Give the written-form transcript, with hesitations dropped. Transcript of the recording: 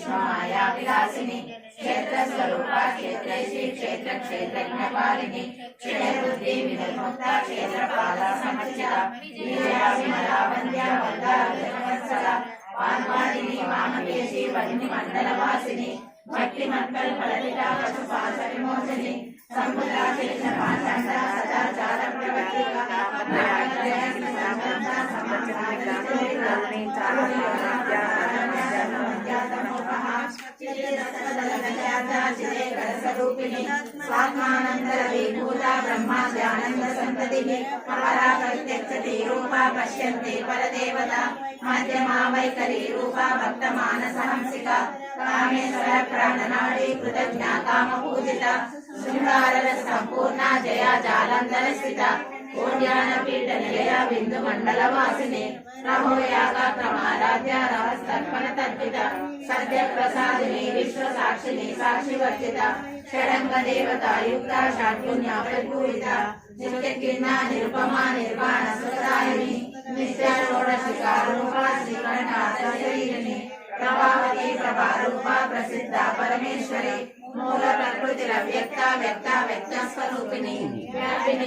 विष्णु माया विलासिनी क्षेत्र स्वरूपा क्षेत्रैषी क्षेत्र क्षेत्रज्ञपालिनी क्षय बुद्धि विनिर्मुक्ता क्षेत्रपाला समर्चिता विजया विमला वन्द्या वरदा वत्सला वाग्वादिनी वामकेशी वह्नि मंडलवासिनी भक्ति मत्कल फलदिता पशुपाश विमोचनी संबुधा कृष्ण पाषांडा सदाचार प्रवर्तिका स्वात्मानंदरविभूता ब्रह्माद्यानंद संततिः परा प्रत्यक्षते रूपा पश्यन्ते परदेवता मध्यमा वैखरी रूपा भक्तमानसहंसिका कामेश्वर प्राणनाडी कृतज्ञा कामपूजिता शृंगाररस संपूर्णा जया जालंधर स्थिता ओड्यानपीठ निलया बिंदु मंडलवासिनी नमो यागा क्रमाराध्या रहस्तर्पण तर्पिता सत्य प्रसादिनी विश्व साक्षिनी साक्षिवर्जिता षडंग देवता युक्ता षट्पुण्या परिपूरिता नित्यकिन्ना निरुपमा निर्वाण सुखदायिनी नित्या षोडशिका रूपा श्रीकंठाशरीरिणी प्रभावती प्रभारूपा प्रसिद्धा परमेश्वरी मूल प्रकृतिरव्यक्ता व्यक्ता व्यक्ता स्वरूपिणी व्यापिनी